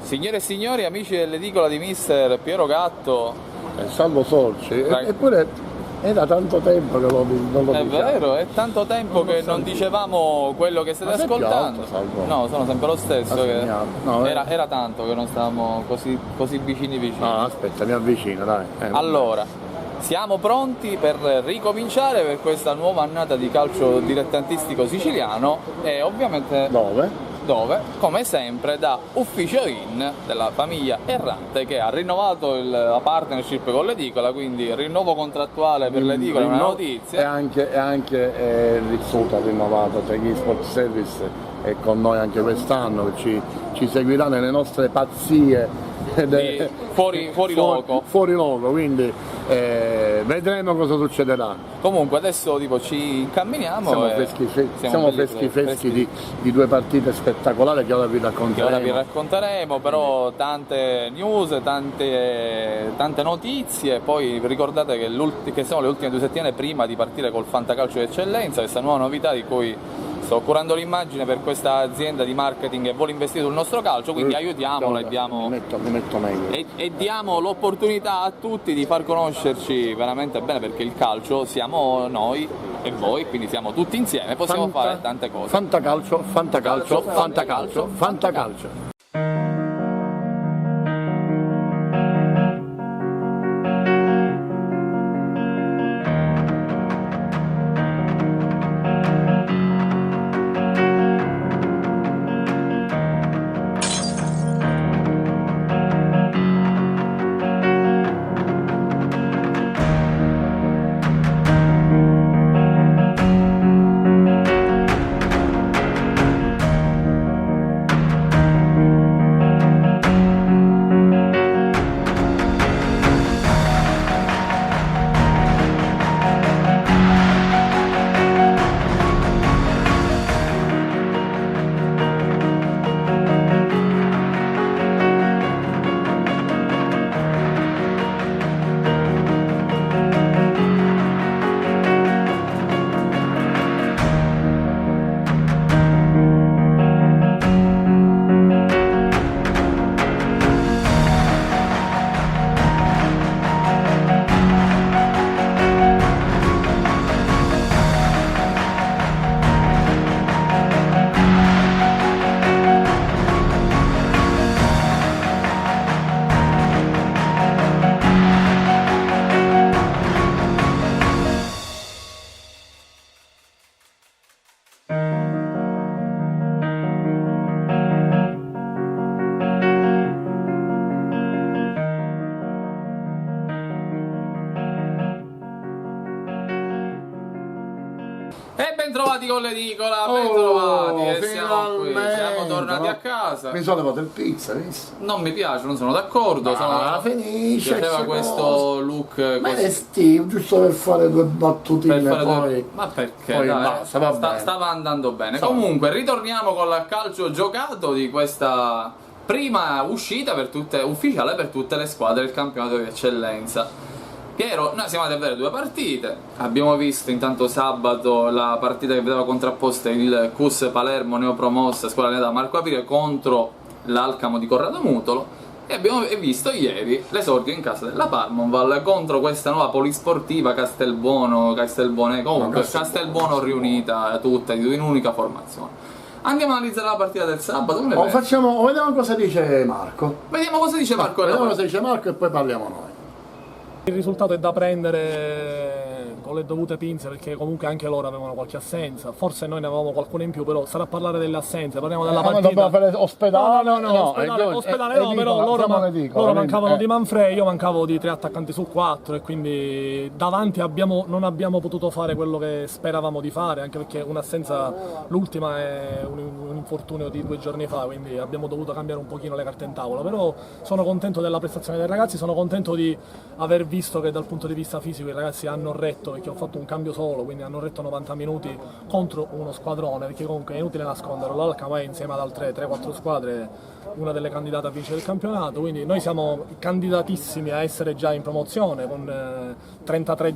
Signore e signori, amici dell'edicola di mister Piero Gatto, Salvo Sorci, eppure è da tanto tempo che non lo è diciamo. vero, è tanto tempo che non dicevamo quello che state Ma sei più ascoltando. alto, Salvo? No, sono sempre lo stesso. Ah, Che segnato. No, era tanto che non stavamo così vicini. No, aspetta, mi avvicino, dai. Allora, siamo pronti per ricominciare per questa nuova annata di calcio dilettantistico siciliano e ovviamente Dove? come sempre, da Ufficio In della famiglia Errante, che ha rinnovato la partnership con l'edicola, quindi il rinnovo contrattuale per l'edicola è una notizia. E anche Rizzuto ha rinnovato, cioè gli Sport Service è con noi anche quest'anno, che ci seguirà nelle nostre pazzie Fuori luogo. Fuori luogo, quindi vedremo cosa succederà. Comunque adesso ci incamminiamo. Siamo freschi di due partite spettacolari che ora vi racconteremo. Però tante news, tante notizie. Poi ricordate che siamo le ultime 2 settimane prima di partire col Fantacalcio d'Eccellenza, questa nuova novità di cui sto curando l'immagine per questa azienda di marketing che vuole investire sul nostro calcio, quindi aiutiamola e diamo l'opportunità a tutti di far conoscerci veramente bene, perché il calcio siamo noi e voi, quindi siamo tutti insieme, possiamo fare tante cose. Fantacalcio. E ben trovati con l'edicola, ben trovati, siamo qui, siamo tornati a casa. Mi sono levato il pizza, visto? Non mi piace, non sono d'accordo. Finisce. Mi piaceva questo look Ma così. è Steve, giusto per fare due battutine poi. Ma perché? Poi Dai, basta, va bene. Stava andando bene. Comunque, ritorniamo con il calcio giocato di questa prima uscita ufficiale per tutte le squadre del campionato di eccellenza. Piero, noi siamo andati a vedere 2 partite, abbiamo visto intanto sabato la partita che vedeva contrapposte il CUS Palermo neopromossa, squadra allenata da Marco Aprile, contro l'Alcamo di Corrado Mutolo, e abbiamo visto ieri l'esordio in casa della Parmonval contro questa nuova polisportiva Castelbuono riunita tutta in un'unica formazione. Andiamo a analizzare la partita del sabato. Vediamo cosa dice Marco. Vediamo cosa dice Marco E poi parliamo noi. Il risultato è da prendere con le dovute pinze, perché comunque anche loro avevano qualche assenza, forse noi ne avevamo qualcuno in più, però sarà a parlare delle assenze, parliamo della partita. Dobbiamo fare ospedale? Ospedale no, però loro mancavano di Manfredi, io mancavo di 3 attaccanti su 4 e quindi davanti non abbiamo potuto fare quello che speravamo di fare, anche perché un'assenza, l'ultima è un infortunio di 2 giorni fa, quindi abbiamo dovuto cambiare un pochino le carte in tavola, però sono contento della prestazione dei ragazzi, sono contento di aver visto che dal punto di vista fisico i ragazzi hanno retto perché ho fatto un cambio solo, quindi hanno retto 90 minuti contro uno squadrone, perché comunque è inutile nasconderlo, l'Alcamo è insieme ad altre 3-4 squadre una delle candidate a vincere il campionato, quindi noi siamo candidatissimi a essere già in promozione con 33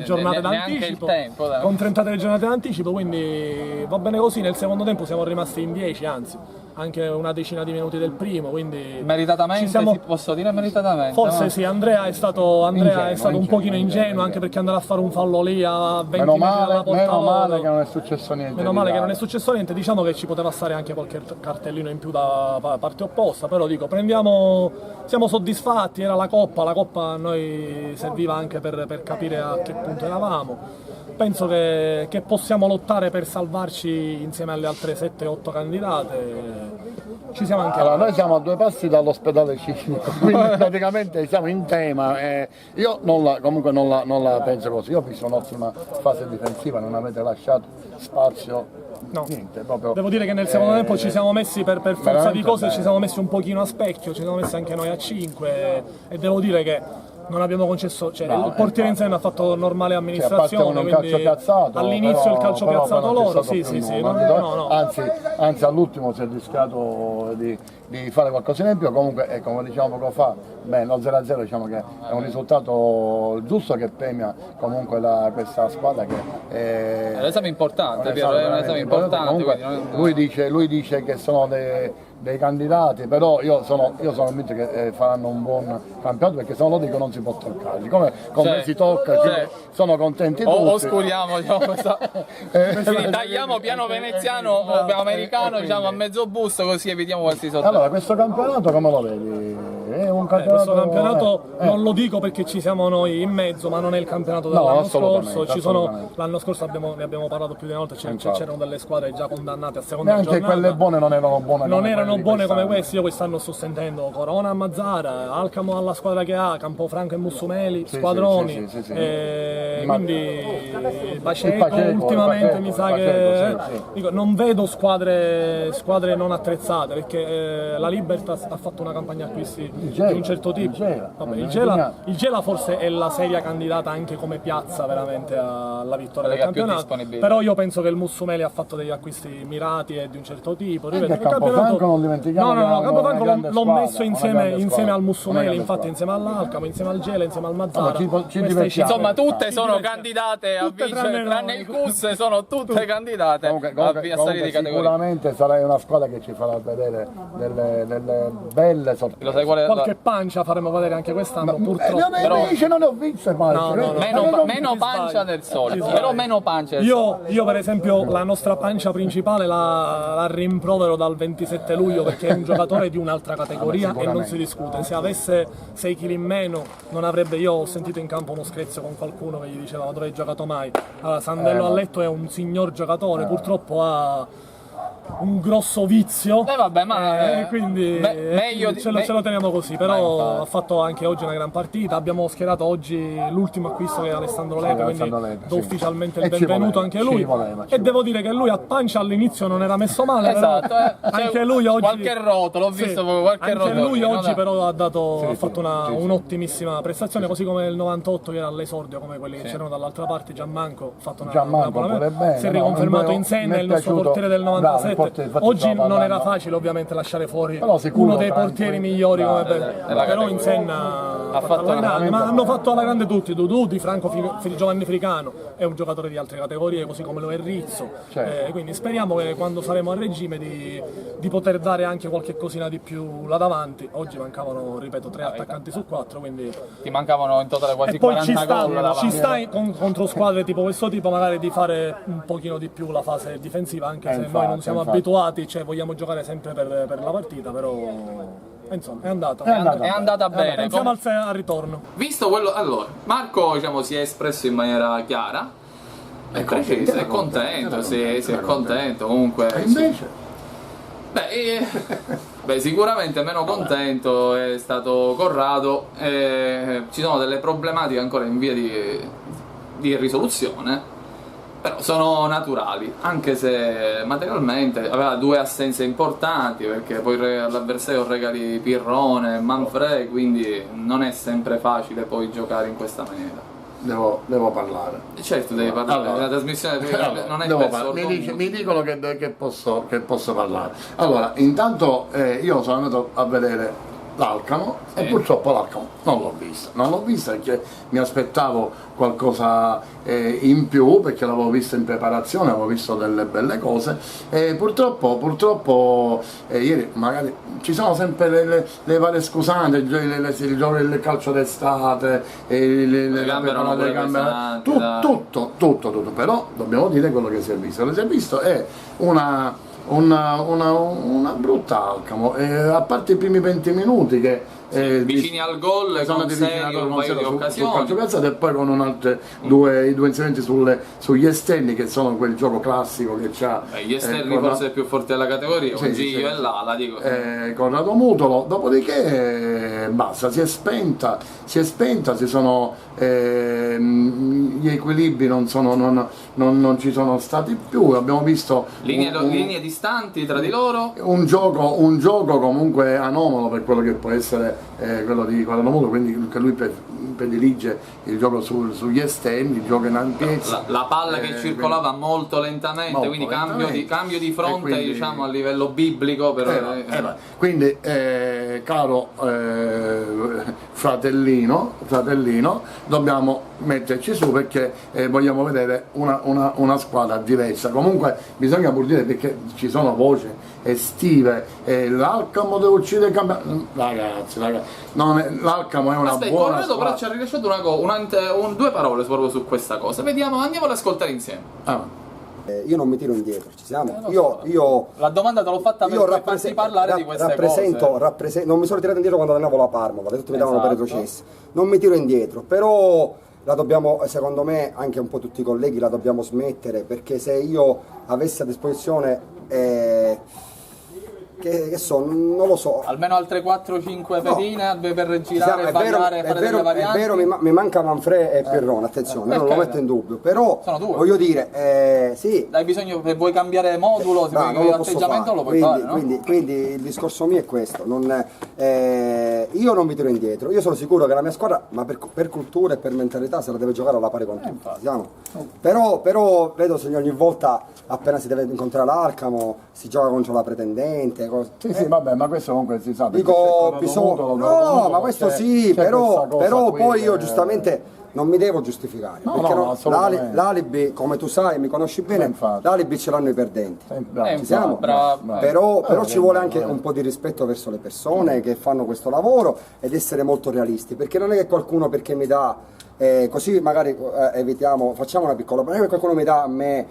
giornate d'anticipo, con 33 giornate d'anticipo, quindi va bene così. Nel secondo tempo siamo rimasti in 10, anzi anche una decina di minuti del primo, quindi meritatamente, posso dire meritatamente? Forse no? Sì, Andrea è stato un pochino ingenuo, anche perché andare a fare un fallo lì a 20 metri dalla porta. Meno male che non è successo niente. Meno male che non è successo niente, diciamo che ci poteva stare anche qualche cartellino in più da parte opposta, però dico, siamo soddisfatti, era la Coppa a noi serviva anche per capire a che punto eravamo. Penso che possiamo lottare per salvarci insieme alle altre 7-8 candidate. Ci siamo anche noi siamo a 2 passi dall'ospedale Cinico, quindi praticamente siamo in tema. Io comunque non la penso così. Io ho visto un'ottima fase difensiva, non avete lasciato spazio. No. Niente, proprio, devo dire che nel secondo tempo ci siamo messi per forza di cose, ci siamo messi un pochino a specchio, ci siamo messi anche noi a 5 e devo dire che non abbiamo concesso, il portiere in sé ha fatto normale amministrazione, un calcio piazzato, all'inizio il calcio piazzato loro, no. Anzi all'ultimo si è rischiato di fare qualcosina in più. Comunque come dicevamo poco fa, lo 0-0 diciamo che è un risultato giusto che premia comunque questa squadra che è un esame importante, è un esame importante. Comunque, lui dice che sono dei candidati, però io sono convinto che faranno un buon campionato, perché se non lo dico non si può toccare, siccome si tocca, sono contenti tutti. Oscuriamo, quindi tagliamo piano veneziano o americano, a mezzo busto, così evitiamo questi sottili. Allora, questo campionato come lo vedi? È un campionato, questo campionato non lo dico perché ci siamo noi in mezzo, ma non è il campionato dell'anno scorso. L'anno scorso ne abbiamo parlato più di una volta, c'erano delle squadre già condannate a seconda giornata. Neanche quelle buone non erano buone. Come questi. Io quest'anno sto sentendo Corona a Mazzara, Alcamo alla squadra che ha, Campofranco e Mussumeli, squadroni. Quindi Paceco ultimamente mi sa che dico, non vedo squadre non attrezzate, perché la Libertas ha fatto una campagna acquisti di un certo tipo. Il Gela forse è la seria candidata anche come piazza veramente alla vittoria del campionato, però io penso che il Mussumeli ha fatto degli acquisti mirati e di un certo tipo. Il Campofranco non dimentichiamo. No, Campofranco l'ho messo insieme al Mussumeli, infatti insieme all'Alcamo, insieme al Gela, insieme al Mazzara. Insomma, tutte sono candidate a vincere, tranne il CUS, sono tutte candidate a salire di categoria. Sicuramente sarai una squadra che ci farà vedere delle belle sorprese. Qualche pancia faremo vedere anche quest'anno, purtroppo. Non ne ho viste pancia. Meno pancia del solito, però meno pancia. Io per esempio la nostra pancia principale la rimprovero dal 27 luglio, perché è un giocatore di un'altra categoria e non si discute. Se avesse 6 kg in meno non avrebbe. Io ho sentito in campo uno screzio con qualcuno che gli diceva: ma dove hai giocato mai? Allora, Sandello a letto è un signor giocatore, purtroppo ha un grosso vizio, quindi ce lo teniamo così, però ha fatto anche oggi una gran partita. Abbiamo schierato oggi l'ultimo acquisto che è Alessandro Lepe, quindi do ufficialmente il benvenuto anche a lui, e devo dire che lui a pancia all'inizio non era messo male, anche lui oggi qualche rotolo, l'ho visto qualche rotolo, anche lui oggi però ha fatto un'ottimissima prestazione, così come il 98 che era all'esordio, come quelli che c'erano dall'altra parte. Gianmanco ha fatto una buona, si è riconfermato in Senna, il nostro portiere del 97. Oggi non era facile ovviamente lasciare fuori uno dei portieri migliori, però in Senna ha fatto alla grande, ma hanno fatto alla grande tutti. Dudu, Di Franco, Giovanni Fricano è un giocatore di altre categorie, così come lo è Rizzo, quindi speriamo che quando saremo a regime di poter dare anche qualche cosina di più là davanti. Oggi mancavano, ripeto, 3 attaccanti su 4, quindi ti mancavano in totale quasi 40 gol. Ci sta contro squadre tipo questo tipo magari di fare un pochino di più la fase difensiva, anche se noi non siamo abituati, vogliamo giocare sempre per la partita, però insomma è andata bene. Pensiamo al ritorno. Visto quello, allora Marco si è espresso in maniera chiara e precisa, è contento, è contento comunque. E invece? Sicuramente meno contento è stato Corrado, ci sono delle problematiche ancora in via di risoluzione, però sono naturali, anche se materialmente aveva 2 assenze importanti, perché poi all'avversario regali Pirrone e Manfredi, quindi non è sempre facile poi giocare in questa maniera. devo parlare. Certo devi parlare, allora, la trasmissione non è mi dicono che posso parlare. Allora, intanto io sono andato a vedere l'Alcamo e purtroppo l'Alcamo non l'ho vista perché mi aspettavo qualcosa in più, perché l'avevo visto in preparazione, avevo visto delle belle cose e purtroppo ieri magari ci sono sempre le varie scusanti, il calcio d'estate, le gambe, tutto, però dobbiamo dire quello che si è visto. Quello che si è visto è una brutta Alcamo, a parte i primi 20 minuti che vicini al gol, con serio, un paio di occasioni e poi con altre due incidenti sugli esterni, che sono quel gioco classico che c'ha gli esterni forse più forti della categoria, Giglio e Lala, dico Corrado Mutolo. Dopodiché basta, si è spenta, si sono gli equilibri non ci sono stati più, abbiamo visto linee distanti tra di loro, un gioco comunque anomalo per quello che può essere quello di Corrado Mutolo, quindi che lui predilige il gioco sugli esterni, il gioco in ampiezza, la palla che circolava molto lentamente, quindi cambio di fronte, quindi, diciamo a livello biblico quindi caro fratellino, dobbiamo metterci su, perché vogliamo vedere una squadra diversa. Comunque bisogna pur dire, perché ci sono voci estive, l'Alcamo deve uccidere il campionato. Ragazzi, l'Alcamo è una buona Corrado squadra. però ci ha rilasciato due parole proprio su questa cosa. Vediamo, andiamo ad ascoltare insieme. Io non mi tiro indietro, ci siamo? Io la domanda te l'ho fatta per farti parlare di queste cose. Non mi sono tirato indietro quando andavo alla Parma, tutti mi davano per retrocessi. Non mi tiro indietro, però la dobbiamo, secondo me, anche un po' tutti i colleghi la dobbiamo smettere, perché se io avessi a disposizione che so, non lo so, almeno altre 4-5 pedine per girare, fare delle varianti. È vero, mi manca Manfred e Perrone, attenzione, non lo metto in dubbio, però voglio dire, sì, hai bisogno, se vuoi cambiare modulo, se vuoi atteggiamento lo puoi fare, no? Quindi il discorso mio è questo, io non mi tiro indietro, io sono sicuro che la mia squadra, ma per cultura e per mentalità, se la deve giocare alla pari con tutti, però vedo se ogni volta appena si deve incontrare l'Alcamo si gioca contro la pretendente. Sì, vabbè, ma questo comunque si sa. Dico, ma questo sì, però poi io giustamente non mi devo giustificare, perché l'alibi, come tu sai, mi conosci bene, l'alibi ce l'hanno i perdenti. Ci siamo? Però ci vuole anche un po' di rispetto verso le persone che fanno questo lavoro ed essere molto realisti, perché non è che qualcuno, perché mi dà così magari evitiamo, facciamo una piccola, non è che qualcuno mi dà a me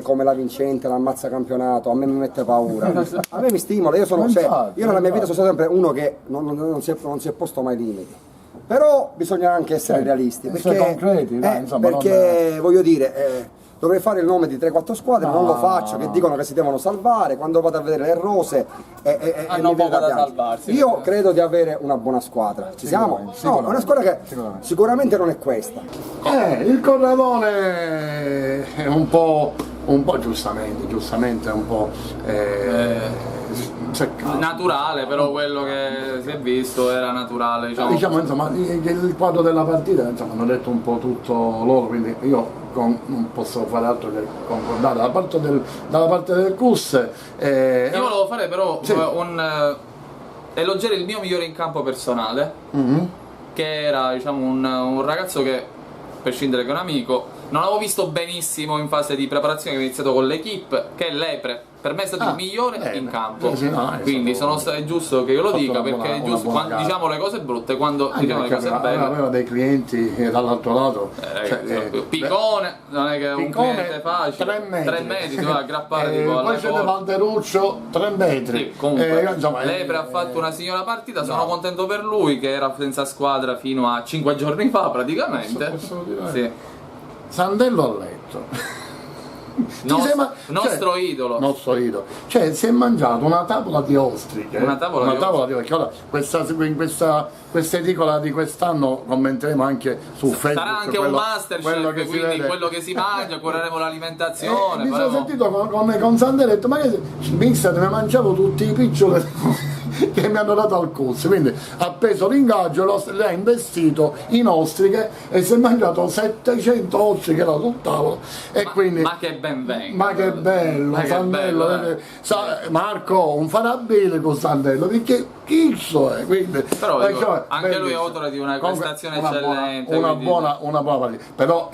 come la vincente, l'ammazza campionato, a me mi mette paura, a me mi stimola, io nella mia vita sono sempre uno che non si è posto mai limiti. Però bisogna anche essere realisti, perché concreti, perché voglio dire, dovrei fare il nome di 3-4 squadre, non lo faccio, che dicono che si devono salvare, quando vado a vedere le rose hanno poco da salvarsi. Io credo di avere una buona squadra, ci siamo? No, è una squadra che sicuramente non è questa. Il Corradone è un po' giustamente un po' naturale, però quello che si è visto era naturale, diciamo insomma, il quadro della partita, insomma, hanno detto un po' tutto loro, quindi io non posso fare altro che concordare dalla parte del CUS. Io volevo fare però elogiare il mio migliore in campo personale, che era, diciamo, un ragazzo che, per scindere che è un amico, non avevo visto benissimo in fase di preparazione, che ho iniziato con l'equipe, che è Lepre. Per me è stato il migliore in campo, quindi è giusto che io lo dica, perché è giusto quando diciamo le cose brutte, quando diciamo le cose belle. Aveva dei clienti dall'altro lato, Piccone, non è che è un cliente facile, 3 metri, doveva aggrappare poi c'è Valteruccio, 3 metri. Sì, comunque Lepre ha fatto una signora partita, sono contento per lui, che era senza squadra fino a 5 giorni fa praticamente. Sì. Sandello a letto. Nostro idolo. Cioè, si è mangiato una tavola di ostriche. Una tavola di ostriche. Ora, questa edicola di quest'anno commenteremo anche su Facebook. Sarà anche un Masterchef, quindi quello che si mangia, cureremo l'alimentazione. Mi sono sentito con Sandello e ho detto, ma che mister, ne mangiavo tutti i piccioli. che mi hanno dato al CUS, quindi ha preso l'ingaggio, l'ha investito in ostriche e si è mangiato 700 ostriche là sul tavolo e quindi ma che ben venga, ma che bello, Sandello, Marco un farabile con Sandello perché chissà quindi però dico, anche lui è autore di una prestazione eccellente, una buona partita, però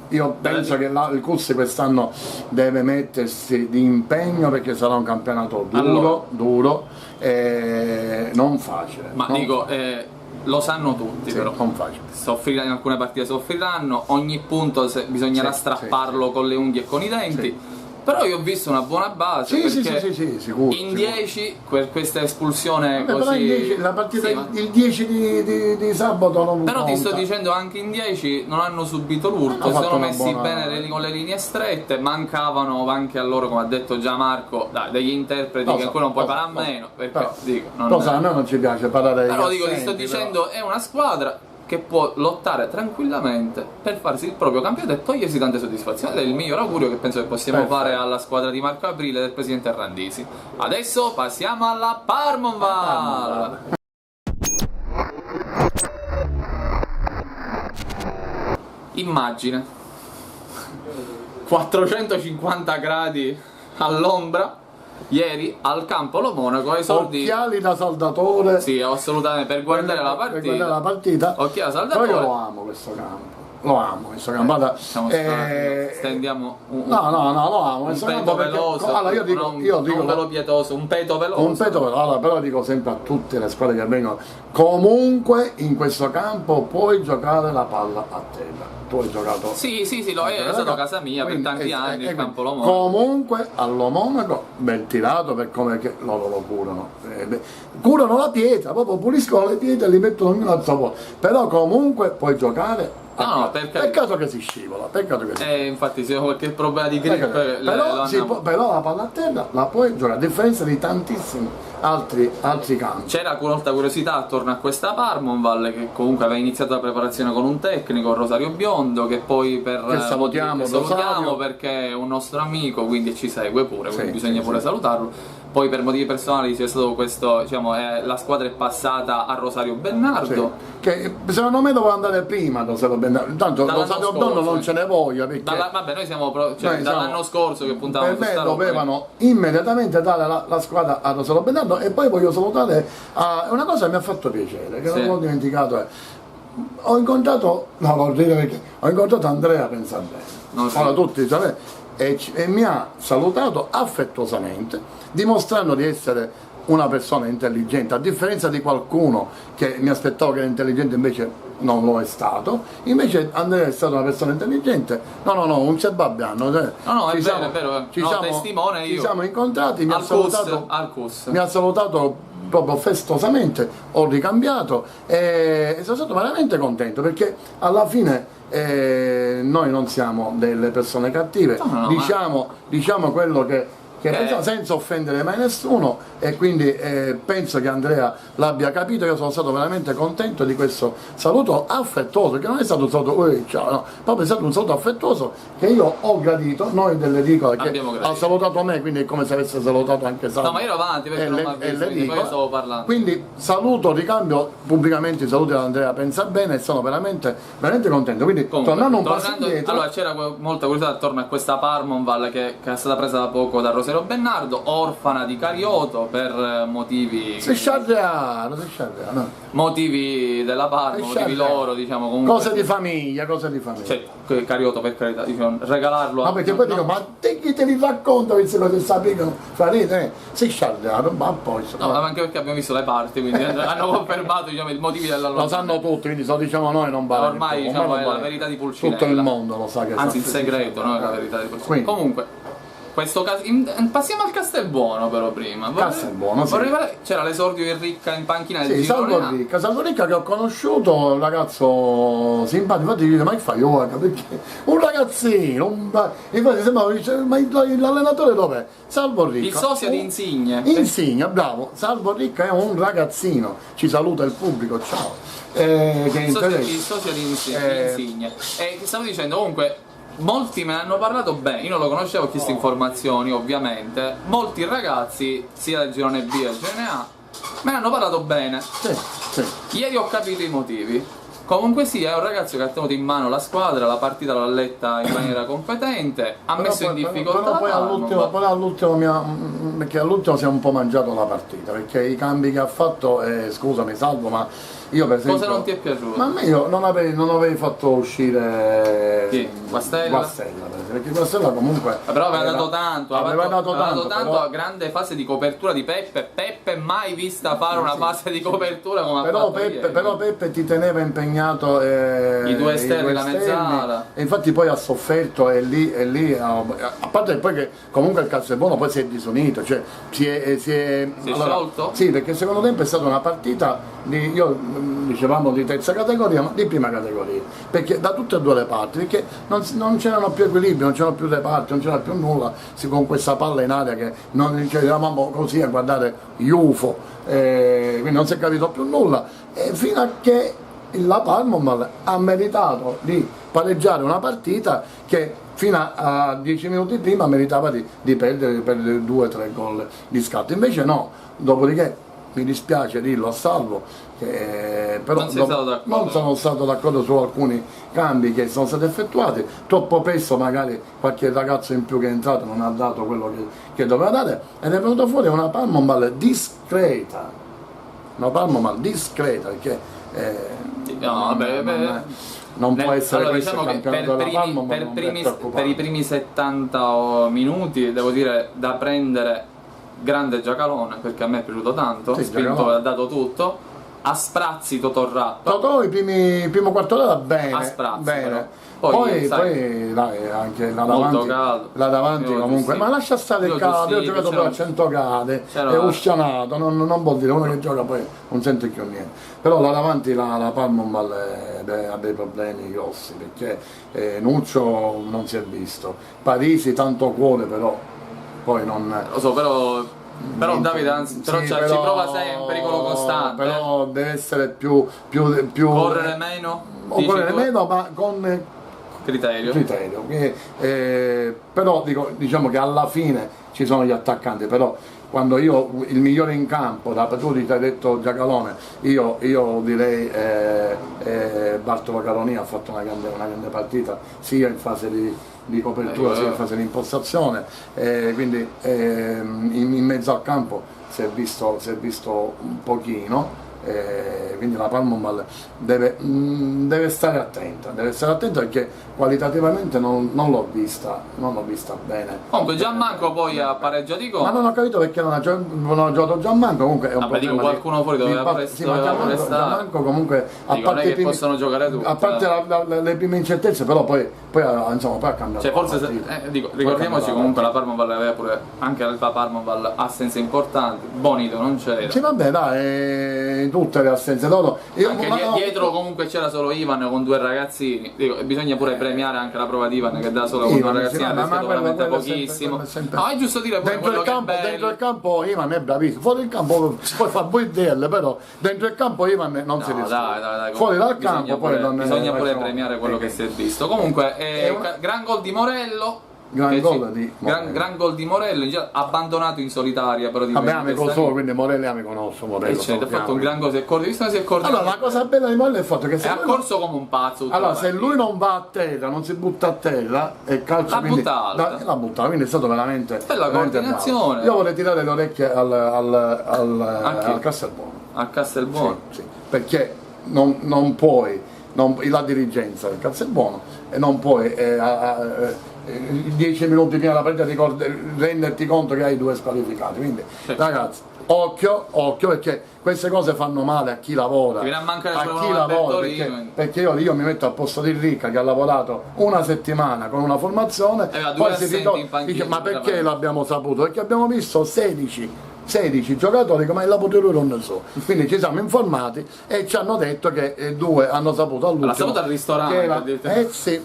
io penso che il CUS quest'anno deve mettersi di impegno perché sarà un campionato duro non facile. Ma dico, lo sanno tutti, però non facile. In alcune partite soffriranno, ogni punto bisognerà strapparlo con le unghie e con i denti. Però io ho visto una buona base perché sicuro, in 10 questa espulsione così. Però in 10, la partita il 10 di sabato non però conta. ti sto dicendo anche in 10 non hanno subito l'urto, si sono messi bene con le linee strette, mancavano anche a loro, come ha detto già Marco, degli interpreti che ancora non puoi parlare meno, perché dico, a noi non ci piace parlare però dico, ti sto dicendo, è una squadra che può lottare tranquillamente per farsi il proprio campionato e togliersi tante soddisfazioni, ed è il miglior augurio che penso che possiamo fare alla squadra di Marco Aprile e del presidente Randisi. Adesso passiamo alla Parmonval. Immagine 450 gradi all'ombra ieri al campo Lo Monaco, esordi occhiali da saldatore, sì, assolutamente, per guardare la partita, occhiali da saldatore. Però io lo amo questo campo, Guarda, stendiamo lo amo un questo peto campo veloso, perché, allora io dico un velo pietoso, un peto veloso. Allora, però dico sempre a tutte le squadre che vengono, comunque in questo campo puoi giocare la palla a terra. Tu hai giocato? Sì, è stato a casa mia per tanti anni il campo Lo Monaco. Comunque allo Monaco ben tirato, per come che loro lo curano. Curano la pietra, proprio puliscono le pietre e li mettono ognuno al suo posto. Però comunque puoi giocare. Peccato che si scivola, infatti se ho qualche problema di grip però la palla a terra la puoi giocare, a differenza di tantissimi altri campi. C'era molta curiosità attorno a questa Parmonval, che comunque aveva iniziato la preparazione con un tecnico, Rosario Biondo, che poi salutiamo perché è un nostro amico, quindi ci segue pure, quindi bisogna pure salutarlo. Poi per motivi personali c'è stato questo, la squadra è passata a Rosario Bernardo, che secondo me doveva andare prima Rosario Bernardo, tanto Rosario Bernardo non ce ne voglia perché vabbè, noi siamo dall'anno scorso che puntavamo per me dovevano immediatamente dare la squadra a Rosario Bernardo. E poi voglio salutare una cosa che mi ha fatto piacere, che non ho dimenticato, ho incontrato Andrea Pensabene, tutti e mi ha salutato affettuosamente, dimostrando di essere una persona intelligente, a differenza di qualcuno che mi aspettavo che era intelligente, invece non lo è stato. Invece Andrea è stata una persona intelligente, un cerbabbiano, è vero, testimone io. Ci siamo incontrati, mi ha salutato proprio festosamente, ho ricambiato e sono stato veramente contento perché alla fine noi non siamo delle persone cattive, diciamo quello che pensiamo, senza offendere mai nessuno, e quindi penso che Andrea l'abbia capito. Io sono stato veramente contento di questo saluto affettuoso, che non è stato un saluto ciao, proprio è stato un saluto affettuoso che io ho gradito. Noi dell'Edicola che ha salutato me, quindi è come se avesse salutato anche Salvo. No, ma io ero avanti perché non mi ha visto, poi stavo parlando. Quindi ricambio pubblicamente i saluti ad Andrea Pensabene e sono veramente contento. Quindi tornando un passo indietro, allora c'era molta curiosità attorno a questa Parmonval che è stata presa da poco da Rosario Bernardo, orfana di Carioto per motivi motivi della Parma, motivi loro, comunque cose di famiglia. Carioto, per carità, regalarlo perché poi dico, ma chi te li racconta queste cose, sapete, sei sciardato, ma poi anche perché abbiamo visto le parti, quindi hanno confermato i motivi della loro. Lo sanno tutti, quindi se lo diciamo noi non vale. Ormai è la verità di Pulcinella, tutto il mondo lo sa che anzi il segreto, no? È la verità di Pulcinella. Comunque questo caso, passiamo al Castelbuono però prima. C'era l'esordio di Ricca in panchina del Salvo Ricca che ho conosciuto, un ragazzo simpatico, infatti dice, ma che fai perché un ragazzino, infatti sembrava, ma l'allenatore dov'è? Salvo Ricca, il socio di Insigne, bravo, Salvo Ricca è un ragazzino, ci saluta il pubblico, ciao. Il socio di Insigne. E stavo dicendo, comunque molti me ne hanno parlato bene, io non lo conoscevo, ho chiesto informazioni ovviamente. Molti ragazzi, sia del girone B che del girone A, Me ne hanno parlato bene. Sì. Ieri ho capito i motivi. Comunque sia, è un ragazzo che ha tenuto in mano la squadra, la partita l'ha letta in maniera competente, ha messo in difficoltà. Però poi all'ultimo si è un po' mangiato la partita, perché i cambi che ha fatto, scusami Salvo, ma io per esempio... Cosa non ti è piaciuto? Ma a me io non avevi fatto uscire... Chi? Guastella? Per esempio, perché Guastella comunque... Però aveva dato tanto, aveva dato tanto però... a grande fase di copertura di Peppe mai vista fare una fase di copertura come ha fatto ieri. Però Peppe ti teneva impegnato i due esterni, la mezzala, e infatti poi ha sofferto e lì a parte poi che comunque il calcio è buono, poi si è disunito, cioè si è sciolto? Sì, perché il secondo tempo è stata una partita dicevamo di terza categoria, ma di prima categoria, perché da tutte e due le parti, perché non c'erano più equilibrio, non c'erano più reparti, non c'era più nulla, con questa palla in aria che eravamo così a guardare gli UFO, quindi non si è capito più nulla, fino a che la Palmomar ha meritato di pareggiare una partita che fino a 10 minuti prima meritava di perdere 2-3 gol di scatto, invece no. Dopodiché mi dispiace dirlo a Salvo, però non sono stato d'accordo su alcuni cambi che sono stati effettuati, troppo spesso magari qualche ragazzo in più che è entrato non ha dato quello che doveva dare, ed è venuto fuori una Palmomar discreta, perché non può essere allora, questo diciamo il campionato della Palmomar, per i primi 70 minuti devo dire da prendere grande Giacalone, perché a me è piaciuto tanto, sì, spinto, ha dato tutto, a sprazzi Totò Rappa. Totò il primo quarto d'ora bene, a sprazzi bene. Poi dai, anche là davanti comunque, ma lascia stare il caldo, io ho giocato poi a 100 gradi, è uscionato, non vuol dire uno che gioca poi non sente più niente, però là davanti la Palmomar ha dei problemi grossi, perché Nuccio non si è visto, Parisi tanto cuore, però poi non... Lo so, però Davide anzi, però ci prova sempre, pericolo costante. Però deve essere più correre meno? Correre meno, ma con criterio. Però diciamo che alla fine ci sono gli attaccanti, però quando il migliore in campo, tu ti hai detto Giacalone, io direi Bartolo Caroni ha fatto una grande partita, sia in fase di copertura sia in fase di impostazione, quindi in mezzo al campo si è visto un pochino, quindi la Palmomar deve stare attenta perché qualitativamente non l'ho vista bene. Comunque Gianmanco poi ha pareggiato i gol. Ma non ho capito perché non ha giocato Gianmanco, comunque è un problema. Dico, qualcuno fuori doveva prestare. Gianmanco comunque, a parte possono giocare tutti. A parte le prime incertezze, però poi ha cambiato. Cioè, forse ricordiamoci comunque la Palmomar aveva pure anche la Palmomar assenze importanti, Bonito non c'era. Sì, vabbè, dai, tutte le assenze loro. Dietro comunque c'era solo Ivan con due ragazzini. Bisogna pure premiare anche la prova di Ivan che da solo con due ragazzini ha rischiato veramente pochissimo. No, è giusto dire pure quello che è bello. Dentro il campo Ivan è bravissimo, fuori il campo poi fa buidelle, però dentro il campo Ivan non si rischia. Dai, fuori dal campo poi bisogna pure premiare quello che si è visto. Comunque gran gol di Morello. Gran gol di Morello, abbandonato in solitaria, però vabbè, amico suo, quindi Morello è amico nostro. Morello ha fatto un gran gol, si è accorto. Allora, la cosa bella di Morello è il fatto che è accorso come un pazzo. Allora, se lui non va a terra, non si butta a terra, e calcio l'ha buttata, quindi è stato veramente bella coordinazione. Bravo. Io vorrei tirare le orecchie al Castelbuono. A Castelbuono? Sì, perché non puoi, la dirigenza del Castelbuono, e non puoi 10 minuti prima della partita renderti conto che hai due squalificati, quindi ragazzi, occhio, perché queste cose fanno male a chi lavora, perché io mi metto al posto di Ricca che ha lavorato una settimana con una formazione, poi si dice ma perché l'abbiamo saputo? Perché abbiamo visto 16 giocatori come la potere non so, quindi ci siamo informati e ci hanno detto che 2 hanno saputo all'ultimo. L'ha saputo al ristorante? Sì,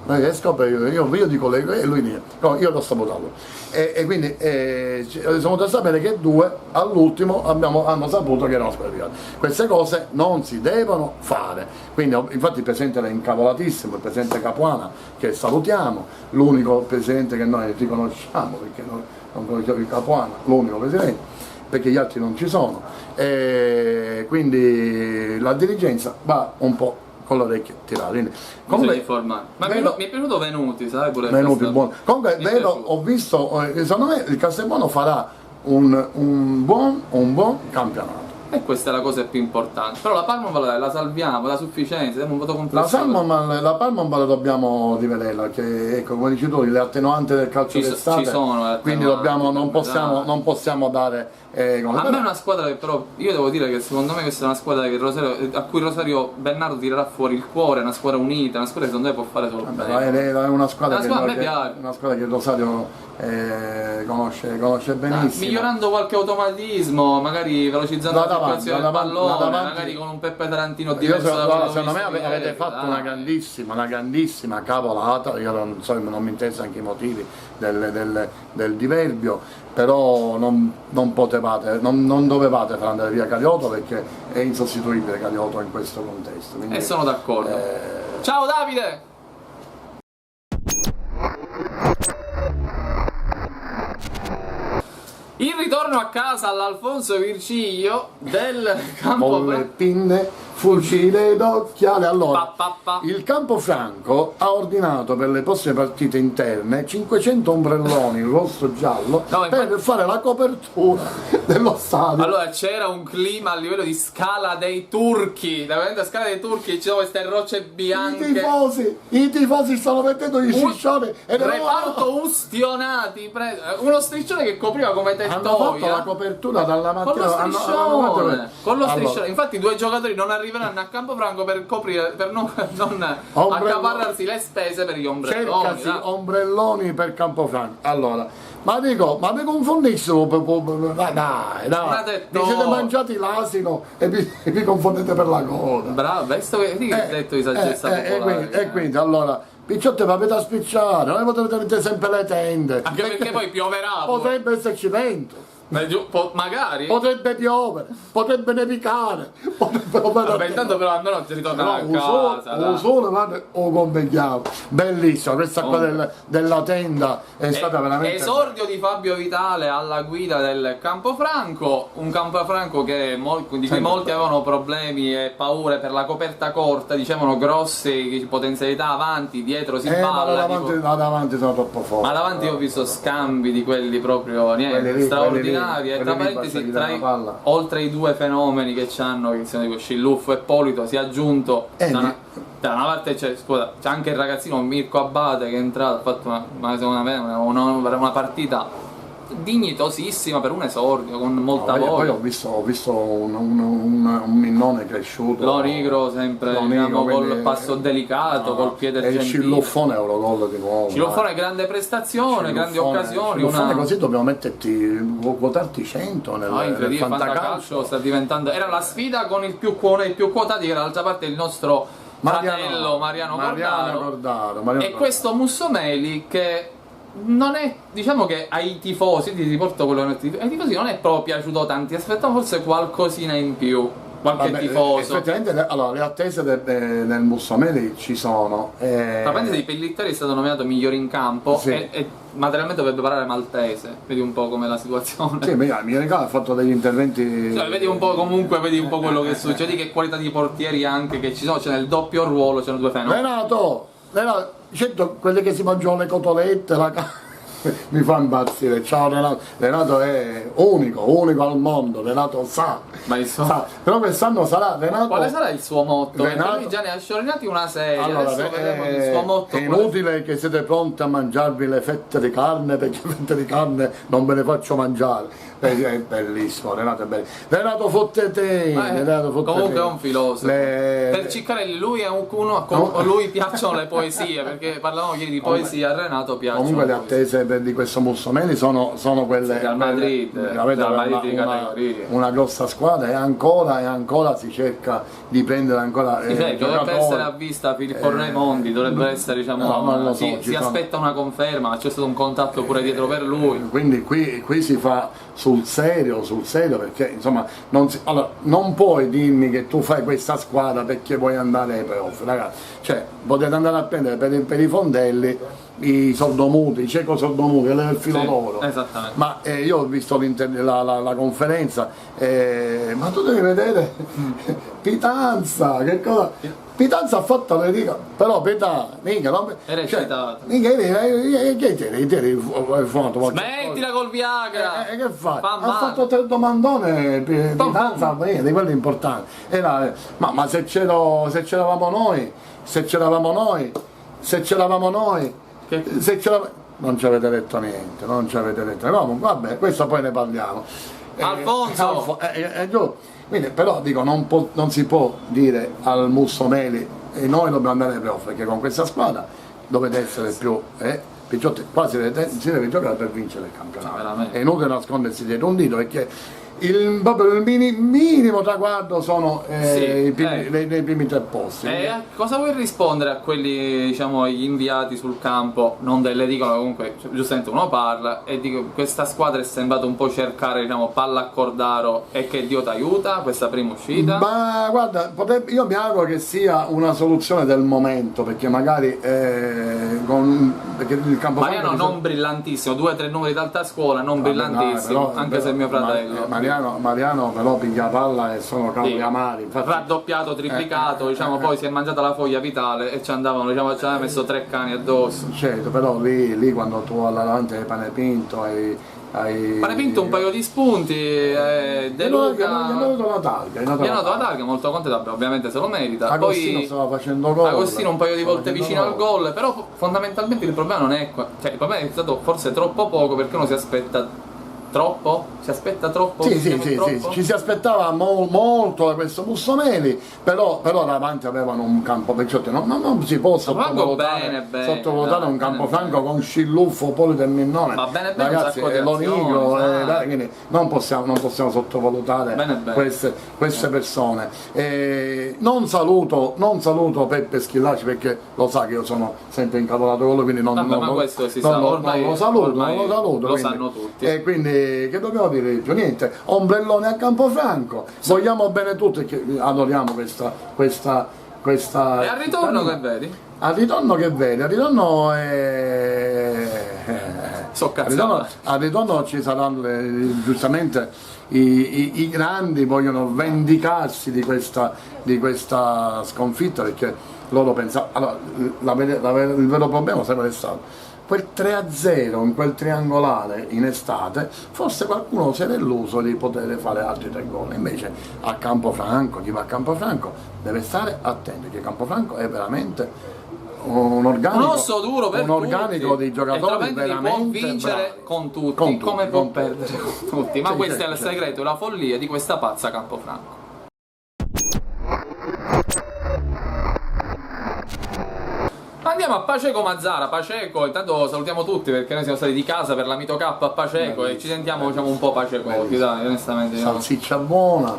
io dico lei e lui niente, no, io l'ho saputo e quindi siamo venuti a sapere che 2 all'ultimo hanno saputo che erano squalificati. Queste cose non si devono fare, quindi infatti il presidente era incavolatissimo, il presidente Capuana, che salutiamo, l'unico presidente che noi riconosciamo, perché noi non conosciamo il Capuana, l'unico presidente, perché gli altri non ci sono, e quindi la dirigenza va un po' con l'orecchio tirate. Comunque, ma mi è piaciuto Venuti, sai, pure Venuti buono. Comunque vedo, ho visto, secondo me il Castelbuono farà un buon campionato. E questa è la cosa più importante. Però la Palma la salviamo, la sufficienza, diamo un voto complessivo. La Palma la dobbiamo rivederla, che ecco, come dici tu, le attenuanti del calcio d'estate, ci sono, quindi non possiamo dare. A me è una squadra che però, io devo dire che secondo me questa è una squadra che a cui Rosario Bernardo tirerà fuori il cuore, è una squadra unita, una squadra che secondo me può fare solo bene. È una squadra che Rosario conosce benissimo. Migliorando qualche automatismo, magari velocizzando la circolazione del pallone, magari con un Peppe Tarantino diverso secondo me avete fatto una grandissima cavolata. Io non mi interessa anche i motivi del diverbio, però non potevate, non dovevate far andare via Caliotto, perché è insostituibile Caliotto in questo contesto. Quindi, e sono d'accordo. Ciao Davide! Il ritorno a casa all'Alfonso Virgilio del campo. Con le pinne, fucile d'occhiale. Allora, il Campofranco ha ordinato per le prossime partite interne 500 ombrelloni rosso-giallo per fare la copertura dello stadio. Allora c'era un clima a livello di Scala dei Turchi, davanti a Scala dei Turchi ci sono queste rocce bianche. I tifosi stanno mettendo gli striscioni e reparto ustionati, uno striscione che copriva come tettoia. Hanno fatto la copertura dalla mattina con lo striscione. Infatti due giocatori non arriveranno a Campofranco per coprire, per non accaparrarsi le spese per gli ombrelloni. Cercasi ombrelloni per Campofranco. Allora, ma mi confondissimo, dai, vi siete mangiati l'asino e vi confondete per la coda. Bravo, visto che hai detto di saggezza popolare. E quindi allora, picciotte, vi avete a spicciare, non potete mettere sempre le tende. Anche perché poi pioverà. Potrebbe esserci vento. Magari potrebbe piovere, potrebbe nevicare, vabbè, intanto però almeno ti ritorna a casa. O convegliamo. Bellissima questa qua della tenda, è stata veramente. Esordio di Fabio Vitale alla guida del Campofranco, un Campofranco di cui molti avevano problemi e paure per la coperta corta, dicevano grosse potenzialità avanti, dietro si balla. Ma davanti sono troppo forti. Ma davanti ho visto scambi di quelli proprio straordinari. E tra parentesi, oltre i due fenomeni che c'hanno, che sono Sciluffo e Polito, si è aggiunto da una parte c'è anche il ragazzino Mirko Abate che è entrato, ha fatto una partita dignitosissima per un esordio con molta voglia. Poi ho visto un Minnone cresciuto, Lonigro sempre col passo delicato, col piede gentile. E il Sciluffone Eurogol di nuovo. Sciluffone grande prestazione, grandi occasioni. Così dobbiamo quotarti 100 nel fantacalcio. Sta diventando, era la sfida con i più quotati, che dall'altra parte il nostro fratello Mariano Cordaro. E questo Mussomeli che non è, diciamo che ai tifosi, ti riporto quello ai tifosi non è proprio piaciuto tanti, aspettavo forse qualcosina in più, tifoso. Effettivamente, allora, le attese del Mussomeli ci sono. Tra parentesi, Pellitteri è stato nominato migliore in campo, sì. e materialmente dovrebbe parlare maltese, vedi un po' come la situazione. Sì, migliore in campo ha fatto degli interventi. Vedi un po' quello che succede, che qualità di portieri anche che ci sono, c'è nel doppio ruolo, c'è due fenomeni. Renato, certo, quelli che si mangiano le cotolette, mi fa impazzire. Ciao Renato è unico al mondo, Renato sa. Però quest'anno sarà Renato. Quale sarà il suo motto? Lui già ne ha sciorinati una serie. Allora, adesso vedremo il suo motto. È inutile che siete pronti a mangiarvi le fette di carne, perché fette di carne non ve le faccio mangiare. È bellissimo, Renato è bellissimo. Renato fottete. Comunque è un filosofo. Per Ciccarelli lui è uno, a lui piacciono le poesie, perché parlavamo ieri di poesia, a Renato piacciono. Comunque le attese di questo Mussomeli sono quelle. Real Madrid di categoria. Una grossa squadra e ancora si cerca di prendere ancora. Dovrebbe essere a vista Filippo Raimondi, dovrebbe essere, si aspetta una conferma, ma c'è stato un contatto pure dietro per lui. Quindi qui si fa sul serio, perché insomma non puoi dirmi che tu fai questa squadra perché vuoi andare ai playoff, ragazzi. Cioè, potete andare a prendere per i fondelli i sordomuti, i cieco sordomuti, il filo d'oro. Esattamente. Ma io ho visto la conferenza, ma tu devi vedere Pitanza, che cosa? Pitanza ha fatto le dico, però Pitanza, mica, non... Era eccitato. Mica, eri fumato. Smettila col Viagra! Che fai? Ha fatto 3 domandone, Pitanza, di quelli importanti. Ma se c'eravamo noi, non ci avete detto niente, no, vabbè, questo poi ne parliamo. Alfonso! Quindi, però dico, non si può dire al Mussomeli e noi dobbiamo andare ai playoff, perché con questa squadra dovete essere più picciotti, qua si deve giocare per vincere il campionato. È inutile nascondersi dietro un dito, perché proprio il minimo traguardo sono nei primi 3 posti. Cosa vuoi rispondere a quelli, diciamo, gli inviati sul campo? Non le dicono, comunque, giustamente uno parla e dico, questa squadra è sembrata un po' cercare, diciamo, palla a Cordaro e che Dio t'aiuta questa prima uscita. Ma guarda, io mi auguro che sia una soluzione del momento, perché magari perché il campo Mariano non brillantissimo, 2 o 3 numeri d'alta scuola, non brillantissimo, anche se è mio fratello. Mariano però piglia palla e sono cavoli amari. Infatti, raddoppiato, triplicato, diciamo, poi si è mangiata la foglia vitale e ci andavano, diciamo, ci aveva messo 3 cani addosso. Certo, però lì quando tu alla davanti hai Panepinto, Panepinto un paio di spunti, De Luca gli hanno dato la targa, molto contento, ovviamente se lo merita. Agostino poi stava facendo gol, Agostino un paio di volte vicino al gol, però fondamentalmente il problema non è cioè il problema è stato forse troppo poco, perché uno si aspetta troppo? Si aspetta troppo? Sì, ci si aspettava molto da questo Mussomeli, però davanti avevano un campo Picciotti, non si può sottovalutare un Campofranco con Sciluffo, Polito e Minnone. Va bene, ragazzi, Lonigro, quindi non possiamo sottovalutare queste persone. Non saluto Peppe Schillaci, perché lo sa che io sono sempre incavolato con lui, quindi non lo saluto, lo sanno tutti. E quindi che dobbiamo dire di più? Niente, ombrellone a Campofranco, vogliamo bene tutti, che adoriamo questa e al ritorno che vedi? Al ritorno al ritorno ci saranno giustamente i grandi vogliono vendicarsi di questa sconfitta, perché loro pensavano, allora, il vero problema sarebbe stato quel 3-0 in quel triangolare in estate. Forse qualcuno si era illuso di poter fare altri 3 gol, invece a Campofranco, chi va a Campofranco deve stare attento, perché Campofranco è veramente un organico di giocatori veramente può vincere con tutti, come può perdere con tutti, ma questo è il segreto e la follia di questa pazza Campofranco. Andiamo a Paceco Mazzara. Paceco, intanto salutiamo tutti, perché noi siamo stati di casa per la Mito Cup a Paceco e ci sentiamo, diciamo, un po' Paceco, dai, onestamente. Salsiccia buona.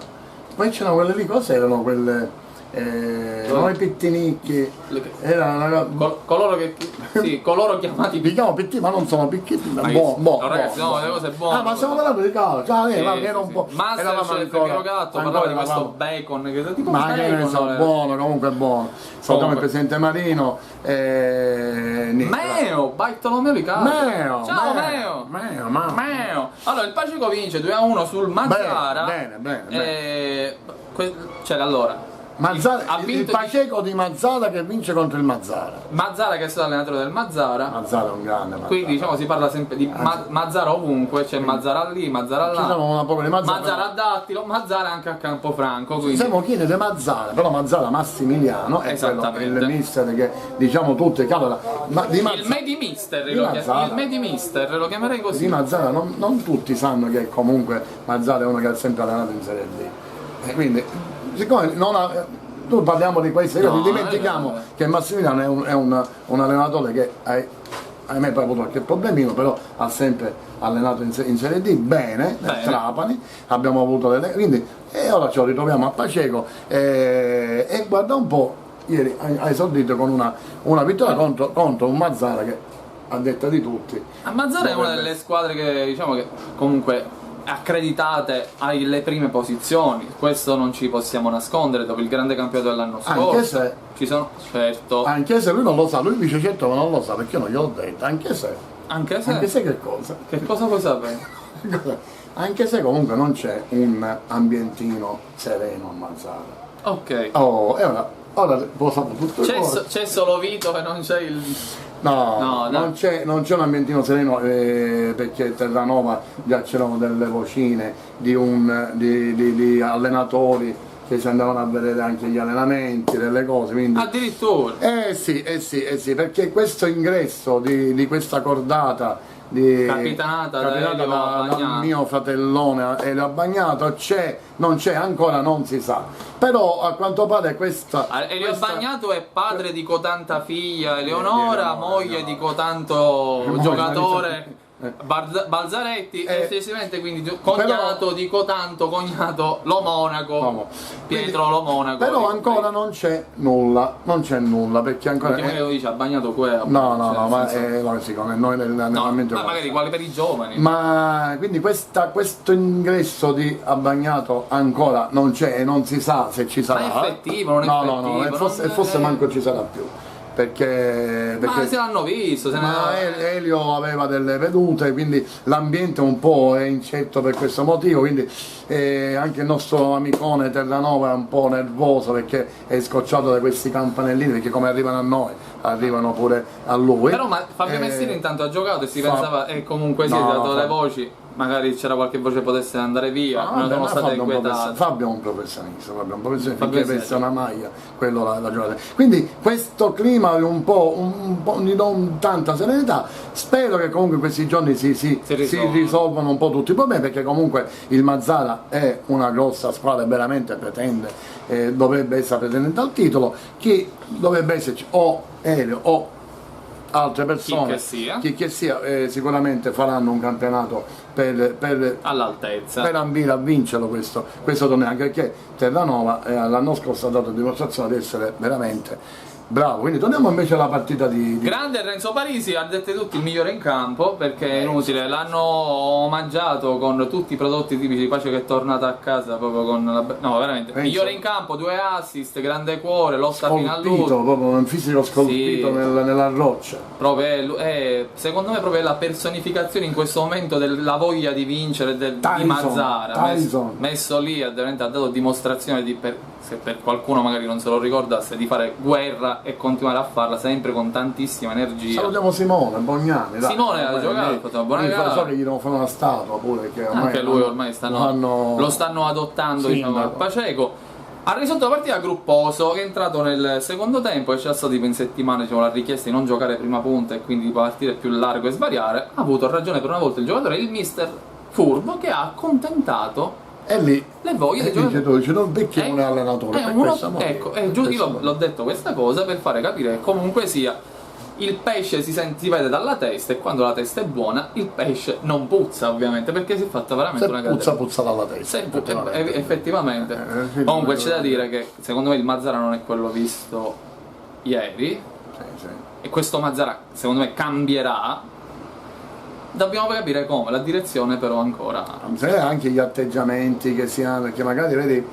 Poi c'erano quelle lì, cosa erano quelle? Non i pittinicchi, coloro chiamati pitti, ma non sono picchetti, ragazzi, no, le cose buone. Ma stiamo parlando di calcio, era un po'. Masterchef Piero Gatto parlava di questo bacon che tipo ma che ne so, buono, comunque buono. Salutiamo il presidente Marino. Meo, Bartolomeo Riccardo. Ciao Meo. Allora il Paceco vince 2-1 sul Mazzara. Bene. Cioè, allora il Paceco di Mazzara che vince contro il Mazzara. Mazzara che è stato allenatore del Mazzara. Mazzara è un grande. Quindi diciamo si parla sempre di Mazzara ovunque, c'è Mazzara lì, Mazzara là. Ci sono una poca di Mazzara a Dattilo, Mazzara anche a Campofranco. Quindi siamo chi di Mazzara, però Mazzara Massimiliano è il mister che diciamo tutte il Medi Mister lo chiamerei così. Di Mazzara non tutti sanno che comunque Mazzara è uno che ha sempre allenato in Serie D. E quindi siccome tu parliamo di questo, dimentichiamo che Massimiliano è un allenatore che ahimè poi ha avuto qualche problemino, però ha sempre allenato in Serie D bene. Nel Trapani abbiamo avuto quindi ora ci ritroviamo a Paceco e guarda un po', ieri ha esordito con una vittoria contro un Mazzara che, a detta di tutti, Mazzara è una delle squadre che, diciamo, che comunque accreditate alle prime posizioni, questo non ci possiamo nascondere dopo il grande campionato dell'anno scorso. Anche se ci sono, certo. Anche se lui non lo sa, lui dice certo ma non lo sa perché io non gliel'ho detto, anche se che cosa? Che cosa vuoi sapere? Anche se comunque non c'è un ambientino sereno a Mazzara. Ok. Oh, e ora lo sappiamo tutto. C'è solo Vito e non c'è il... No, non c'è un ambientino sereno perché Terranova già c'erano delle vocine di allenatori che si andavano a vedere anche gli allenamenti, delle cose. Quindi... Addirittura? Sì, perché questo ingresso di questa cordata capitanata dal mio fratellone Elio Bagnato non c'è ancora, non si sa, però a quanto pare Elio Bagnato è padre di cotanta figlia Eleonora, moglie di cotanto giocatore Balzaretti e successivamente quindi cognato di cotanto cognato Lo Monaco, Pietro Lo Monaco. Però ancora non c'è nulla perché ancora perché lo dice ha bagnato quello. No, ma noi nell'allenamento ma magari quale per i giovani. Ma quindi questo ingresso di Abbagnato ancora non c'è e non si sa se ci sarà. Ma è effettivo, non è effettivo. Forse manco ci sarà più. Perché ma se l'hanno visto, Elio aveva delle vedute, quindi l'ambiente un po' è incerto per questo motivo, quindi anche il nostro amicone Terranova è un po' nervoso perché è scocciato da questi campanellini, perché come arrivano a noi arrivano pure a lui. Però Fabio Messina intanto ha giocato e si pensava e comunque si è dato le voci, magari c'era qualche voce che potesse andare via, non sono state inquietate. Fabio è un professionista finché veste una maglia, quello la giocata. Quindi questo clima un po' di non tanta serenità, spero che comunque in questi giorni si risolvano un po' tutti i problemi, perché comunque il Mazzara è una grossa squadra e veramente dovrebbe essere pretendente al titolo. Chi dovrebbe esserci o Elio o altre persone, chi che sia, sicuramente faranno un campionato all'altezza, per ambire a vincerlo questo torneo, anche perché Terranova l'anno scorso ha dato dimostrazione di essere veramente bravo. Quindi torniamo invece alla partita di... Grande Renzo Parisi, ha detto tutti il migliore in campo, perché è inutile, l'hanno omaggiato con tutti i prodotti tipici, Pace che è tornata a casa proprio con no, veramente, Renzo, migliore in campo, 2 assist, grande cuore, lotta fino all'ultimo, proprio un fisico scolpito nella roccia. Proprio secondo me proprio la personificazione in questo momento della voglia di vincere di Mazzara, messo lì, ha dato dimostrazione se per qualcuno magari non se lo ricordasse, di fare guerra e continuare a farla sempre con tantissima energia. Salutiamo Simone Bognani. Simone ha giocato, ha fatto una buona gara. So che gli devono fare una statua pure, che anche lui ormai lo stanno adottando, diciamo, a Paceco. Ha risolto la partita grupposo, che è entrato nel secondo tempo e c'è stato tipo in settimana, diciamo, la richiesta di non giocare prima punta e quindi di partire più largo e svariare. Ha avuto ragione per una volta il giocatore, il mister furbo, che ha accontentato lì le voglie dei giocatori. Non perché non è allenatore, io l'ho detto questa cosa per fare capire che comunque sia il pesce si vede dalla testa, e quando la testa è buona il pesce non puzza, ovviamente, perché si è fatta veramente una gara. Puzza dalla testa. Effettivamente. Comunque c'è da dire che secondo me il Mazzara non è quello visto ieri, e questo Mazzara secondo me cambierà. Dobbiamo capire come, la direzione però ancora. Anche gli atteggiamenti che si hanno, perché magari vedi,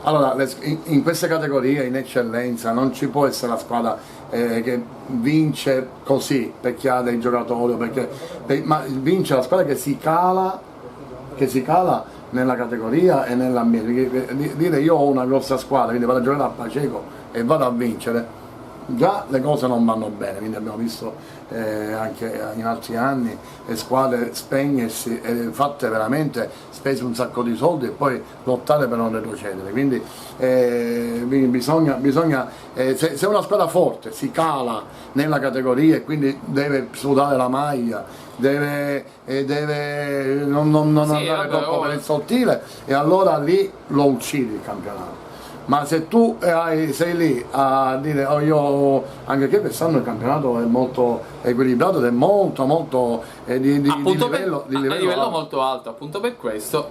allora in queste categorie in eccellenza non ci può essere la squadra che vince così perché ha dei giocatori, ma vince la squadra che si cala nella categoria e nell'ambiente. Dire io ho una grossa squadra, quindi vado a giocare a Paceco e vado a vincere, già le cose non vanno bene, quindi abbiamo visto anche in altri anni squadre spegnersi e fatte veramente, spese un sacco di soldi e poi lottare per non retrocedere, quindi bisogna se una squadra forte si cala nella categoria e quindi deve sudare la maglia, deve non andare troppo per il sottile, e allora lì lo uccidi il campionato. Ma se tu sei lì a dire anche che quest'anno il campionato è molto equilibrato ed è molto di livello molto alto, appunto per questo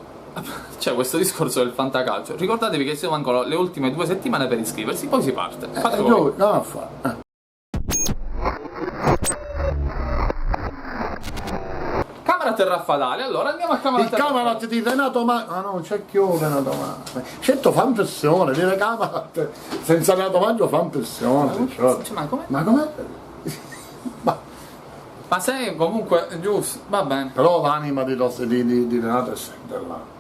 c'è questo discorso del fantacalcio. Ricordatevi che siamo ancora le ultime 2 settimane per iscriversi, poi si parte. Camarat e Raffadali. Allora andiamo a Camarat. Il Camarat di Renato Magno. Ah no, c'è più Renato Magno. Certo fa impressione, dire Camarat senza Renato Magno fa impressione. Cioè, ma com'è? Ma sei comunque giusto, va bene. Però l'anima di Renato è sempre là.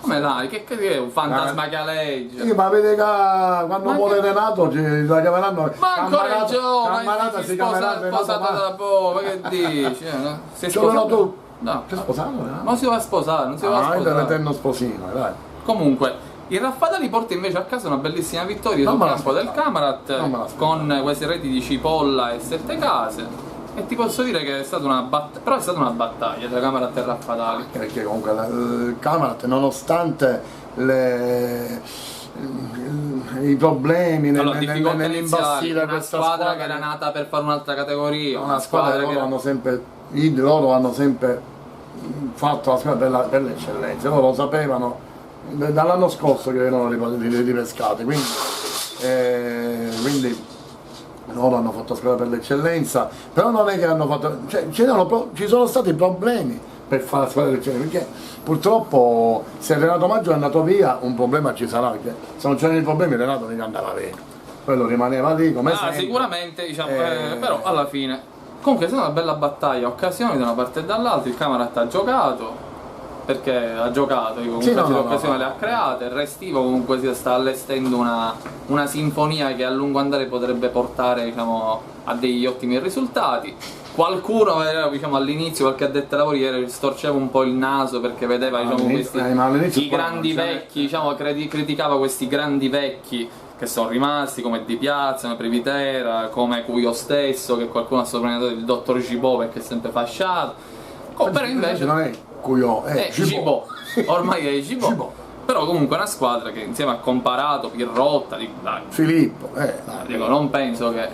Come là? Che è un fantasma che aleggia? Sì, ma vede che quando muore Renato la chiameranno. Ma ancora il giovane, Cammarata si chiamerà sposato da poco, ma che dici? Si è sposato tu? No. Si è sposato? Non si va a sposare, non si va a sposare. Ah, è l'eterno sposino, dai. Comunque, il Raffadali porta invece a casa una bellissima vittoria sul campo del Camarat con queste reti di Cipolla e Sette Case. E ti posso dire che è stata una battaglia, però è stata una battaglia tra Camarat e Raffadali. Perché comunque il Camarat, nonostante i problemi nell'imbastire questa squadra che era nata per fare un'altra categoria, una squadra che loro hanno sempre fatto la squadra per l'eccellenza, loro lo sapevano dall'anno scorso che erano ripescati, quindi loro hanno fatto squadra per l'eccellenza, però non è che hanno fatto, cioè, ci sono stati problemi per fare la squadra dell'eccellenza, perché purtroppo se Renato Maggio è andato via un problema ci sarà, perché se non c'erano i problemi Renato mica andava via, quello rimaneva lì come sempre. Sicuramente, diciamo, però alla fine comunque è stata una bella battaglia, occasioni da una parte e dall'altra. Il Camarat ha giocato, perché ha giocato, comunque l'occasione le ha create, il Restivo comunque si sta allestendo una sinfonia che a lungo andare potrebbe portare, diciamo, a degli ottimi risultati. Qualcuno, diciamo, all'inizio, qualche addetto ai lavori storceva un po' il naso perché vedeva, diciamo, i grandi vecchi, diciamo, criticava questi grandi vecchi che sono rimasti, come Di Piazza, come Privitera, come Cuio stesso, che qualcuno ha soprannominato il dottor Gibò perché è sempre fasciato. Però invece non è Cuio, è Gibò. Ormai è Gibò. Però comunque è una squadra che insieme a Comparato, Pirrotta, Filippo, dico, non penso che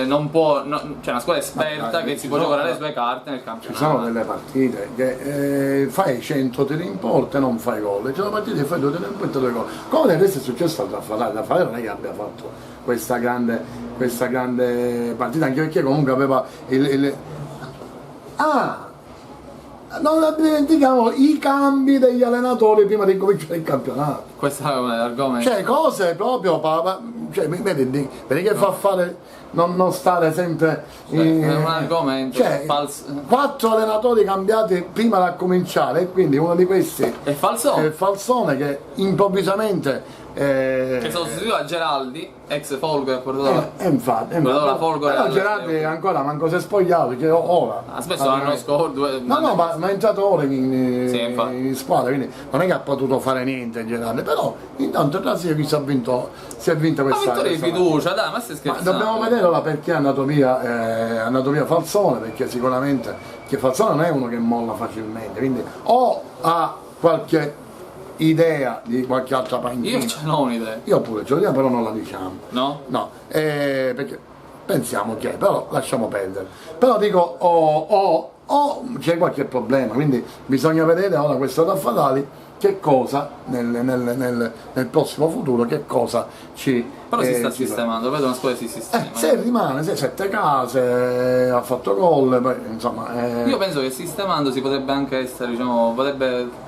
non può, c'è una squadra esperta che si può giocare le sue carte nel campionato. Ci sono delle partite che fai 100 tiri in porta e non fai gol, ci sono partite che fai 2 tiri in porta e 2 gol. Come adesso è successo al Raffaele non è che abbia fatto questa grande partita, anche perché comunque aveva non dimentichiamo i cambi degli allenatori prima di cominciare il campionato. Questo è un argomento. Cioè cose proprio, vedi che fa fare non stare sempre è un argomento. Cioè, 4 allenatori cambiati prima da cominciare e quindi uno di questi è Falsone che improvvisamente che sostituiva a Geraldi, ex Folgore, infatti la Folgore Geraldi ancora manco si è spogliato, che ora spesso l'anno scorso ma è entrato ora in squadra, quindi non è che ha potuto fare niente Geraldi, però intanto già si è vinto questa vittoria di fiducia, dai, ma stai scherzando? Dobbiamo vedere ora perché è andato via Falsone, perché sicuramente che Falsone non è uno che molla facilmente, quindi o ha qualche idea di qualche altra panchina. Io ce l'ho un'idea. Io pure ce l'ho, però non la diciamo. No? No, perché pensiamo che, però lasciamo perdere. Però dico, o c'è qualche problema, quindi bisogna vedere ora questo Raffadali che cosa nel prossimo futuro, che cosa ci... Però si sta sistemando, vedo una squadra che si sistema. Se rimane, se Sette Case, ha fatto gol, poi insomma... Io penso che sistemando si potrebbe anche essere, diciamo, potrebbe...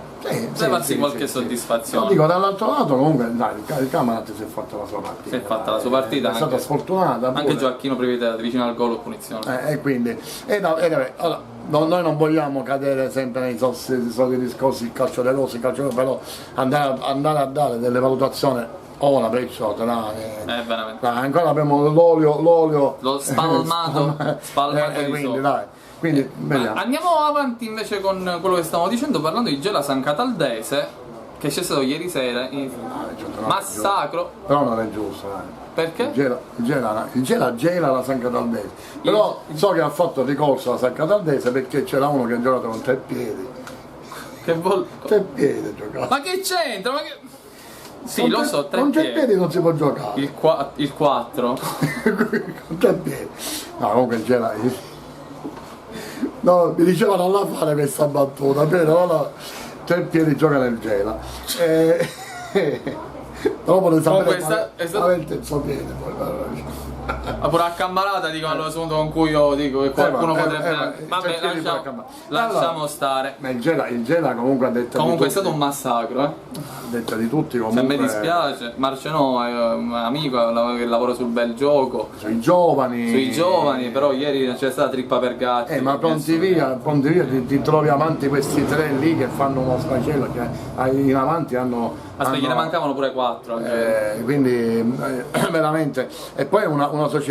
levarsi qualche soddisfazione. Dico, dall'altro lato comunque dai, il Camarat si è fatta la sua partita. Si è fatta la sua partita. È stata sfortunata. Anche Gioacchino Privitera vicino al gol o punizione. E quindi. Allora, noi non vogliamo cadere sempre nei soliti discorsi, il calcio dei rossi, però andare a dare delle valutazioni ora perciò veramente. Ancora abbiamo l'olio. Lo spalmato. Quindi dai. Quindi, andiamo avanti invece con quello che stavamo dicendo, parlando di Gela San Cataldese, che c'è stato ieri sera in massacro. Però non è giusto, perché? Il Gela la San Cataldese, però so che ha fatto ricorso alla San Cataldese perché c'era uno che ha giocato con 3 piedi. Che vuol... 3 piedi giocato. Ma che c'entra? Sì, lo so, 3 con 3 piedi. Piedi non si può giocare. Il 4. Con 3 piedi. No, comunque il Gela... No, mi dicevano non la fare questa battuta, però 3 piedi gioca nel Gela. Dopo ne sapere il suo piede poi. Ma pure a Cambalata dico all'assunto con cui io dico che qualcuno potrebbe. Vabbè, lasciamo stare. Ma il Gela comunque ha detto. Comunque è stato un massacro, Ha detto di tutti comunque. Se mi dispiace, Marcenò è un amico che lavora sul bel gioco. Sui giovani, però ieri c'è stata trippa per gatti. Ma pronti via ti trovi avanti questi tre lì che fanno uno sfracello, che in avanti hanno. Aspetta, ne mancavano pure 4. Quindi veramente. E poi una società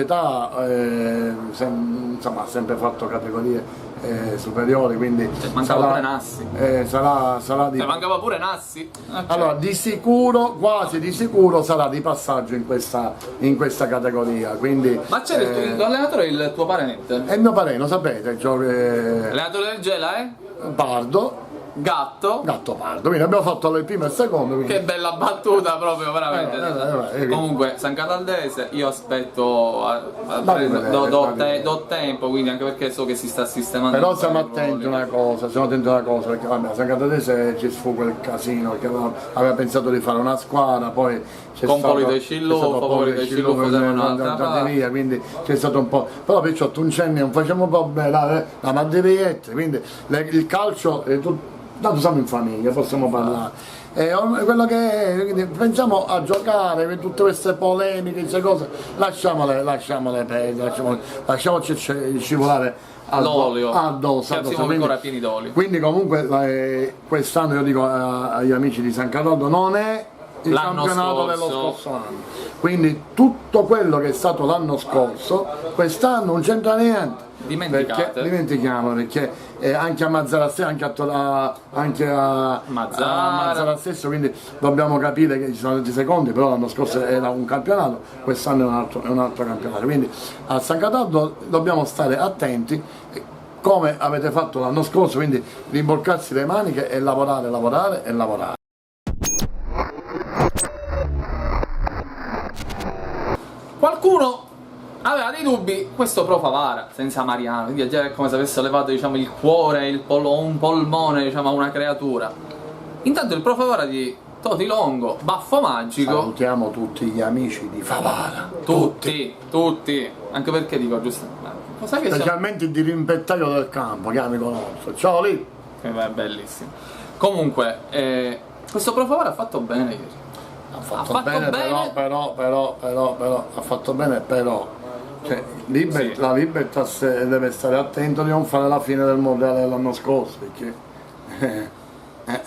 insomma ha sempre fatto categorie superiori, quindi mancava pure Nassi. Sarà di. Mancava pure Nassi. Allora di sicuro, quasi di sicuro sarà di passaggio in questa categoria. Quindi, ma c'è il tuo allenatore, il tuo parente? È il mio parente, lo sapete. L'allenatore del Gela è? Pardo. Gatto Pardo, quindi abbiamo fatto il primo e il secondo. Quindi. Che bella battuta proprio, veramente. Comunque San Cataldese io aspetto do tempo, quindi anche perché so che si sta sistemando. Però siamo attenti a una cosa, perché vabbè, a San Cataldese ci sfugge il casino, perché aveva pensato di fare una squadra, poi c'è con Polito e Scillufo via, quindi c'è stato un po'. Però per 18 non facciamo problemi, la madrietta, quindi il calcio è tutto. Tanto siamo in famiglia, possiamo parlare. Quello che è, quindi pensiamo a giocare, tutte queste polemiche, queste cose, lasciamole perdere, lasciamoci scivolare addosso. Siamo ancora pieni d'olio. Quindi comunque quest'anno io dico agli amici di San Cataldo non è il campionato dello scorso anno. Quindi tutto quello che è stato l'anno scorso, quest'anno non c'entra niente. Dimentichiamolo, perché anche a Mazzara stesso, anche a Mazzara stesso, quindi dobbiamo capire che ci sono 20 secondi, però l'anno scorso era un campionato, quest'anno è un altro campionato, quindi a San Cataldo dobbiamo stare attenti come avete fatto l'anno scorso, quindi rimboccarsi le maniche e lavorare. Qualcuno aveva dei dubbi, questo Pro Favara senza Mariano, quindi è già come se avesse levato, diciamo, il cuore, un polmone, diciamo, a una creatura. Intanto il Pro Favara di Toti Longo, Baffo Magico. Salutiamo tutti gli amici di Favara. Tutti, anche perché dico giustamente. Specialmente il dirimpettaio del campo, che mi conosco. Ciao lì. È bellissimo. Comunque, questo Pro Favara ha fatto bene ieri. Ha fatto bene. Però ha fatto bene, però cioè, la Libertas deve stare attento di non fare la fine del mondiale dell'anno scorso, perché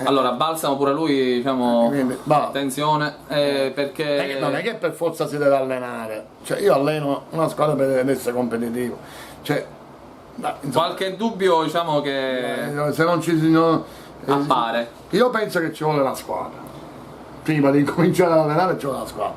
allora Balsamo pure lui, diciamo, attenzione, perché non è che per forza si deve allenare, cioè io alleno una squadra per essere competitivo, cioè, qualche dubbio, diciamo, che se non ci appare. Io penso che ci vuole la squadra prima di cominciare ad allenare, ci vuole la squadra,